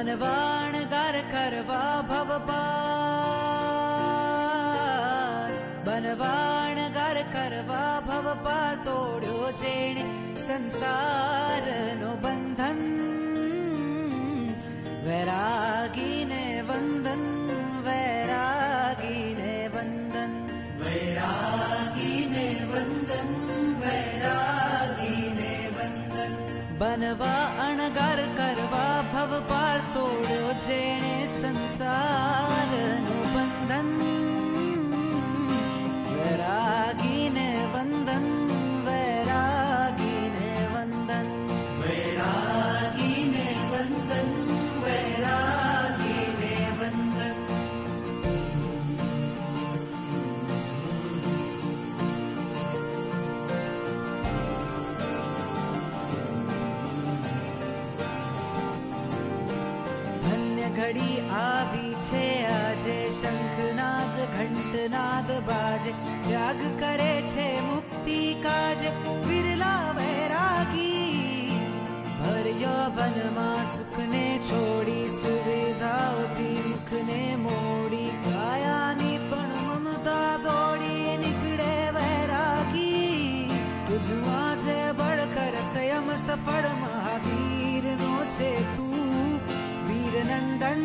बनवाण गार करवा भव पार, बनवाण गार करवा भव पार, तोड़ो जेणे संसार नो बंधन, वैरागी ने वंदन, वैरागी ने वंदन, वैरागी ने वंदन, वैरागी ने वंदन। बनवा अणगार करवा भव पार, तोड़ो जेणे संसार नो बंधन, वैरागी ने वंदन, वैरागी ने वंदन, वैरागी ने वंदन, वैरागी ने वंदन। घड़ी आवी छे आजे, शंखनाद घंटनाद बाजे, त्याग करे छे मुक्ति काज, विरला वैरागी। भर यौवन मां सुख ने छोड़ी, सुविधाओथी मुख ने मोड़ी, कायानी पण ममता दौड़ी, निकळे वैरागी। तुझमां जे बळकर स्वयं सफળ महावीर नो छे तू वीर नंदन।